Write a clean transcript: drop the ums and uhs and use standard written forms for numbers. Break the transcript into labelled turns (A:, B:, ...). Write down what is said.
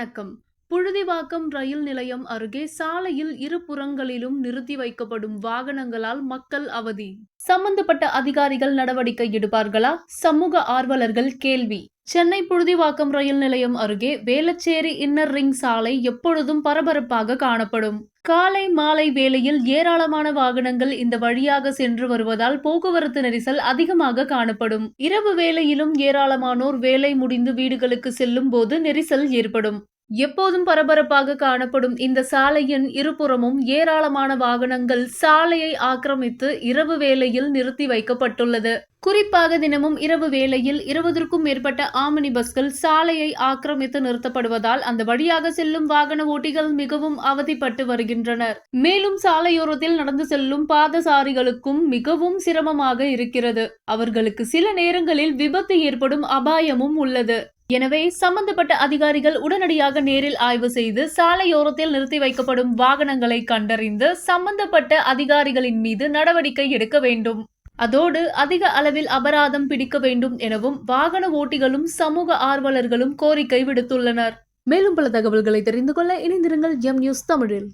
A: வணக்கம். புழுதிவாக்கம் ரயில் நிலையம் அருகே சாலையில் இருபுறங்களிலும் நிறுத்தி வைக்கப்படும் வாகனங்களால் மக்கள் அவதி. சம்பந்தப்பட்ட அதிகாரிகள் நடவடிக்கை எடுப்பார்களா? சமூக ஆர்வலர்கள் கேள்வி. சென்னை புழுதிவாக்கம் ரயில் நிலையம் அருகே வேளச்சேரி இன்னர் ரிங் சாலை எப்பொழுதும் பரபரப்பாக காணப்படும். காலை மாலை வேளையில் ஏராளமான வாகனங்கள் இந்த வழியாக சென்று வருவதால் போக்குவரத்து நெரிசல் அதிகமாக காணப்படும். இரவு வேளையிலும் ஏராளமானோர் வேலை முடிந்து வீடுகளுக்கு செல்லும் போது நெரிசல் ஏற்படும். எப்போதும் பரபரப்பாக காணப்படும் இந்த சாலையின் இருபுறமும் ஏராளமான வாகனங்கள் சாலையை ஆக்கிரமித்து இரவு வேளையில் நிறுத்தி வைக்கப்பட்டுள்ளது. குறிப்பாக தினமும் இரவு வேளையில் 20க்கும் மேற்பட்ட ஆம்னி பஸ்கள் சாலையை ஆக்கிரமித்து நிறுத்தப்படுவதால் அந்த வழியாக செல்லும் வாகன ஓட்டிகள் மிகவும் அவதிப்பட்டு வருகின்றனர். மேலும் சாலையோரத்தில் நடந்து செல்லும் பாதசாரிகளுக்கும் மிகவும் சிரமமாக இருக்கிறது. அவர்களுக்கு சில நேரங்களில் விபத்து ஏற்படும் அபாயமும் உள்ளது. எனவே சம்பந்தப்பட்ட அதிகாரிகள் உடனடியாக நேரில் ஆய்வு செய்து சாலையோரத்தில் நிறுத்தி வைக்கப்படும் வாகனங்களை கண்டறிந்து சம்பந்தப்பட்ட அதிகாரிகளின் மீது நடவடிக்கை எடுக்க வேண்டும். அதோடு அதிக அளவில் அபராதம் பிடிக்க வேண்டும் எனவும் வாகன ஓட்டிகளும் சமூக ஆர்வலர்களும் கோரிக்கை விடுத்துள்ளனர். மேலும் பல தகவல்களை தெரிந்து கொள்ள இணைந்திருங்கள் எம் நியூஸ் தமிழில்.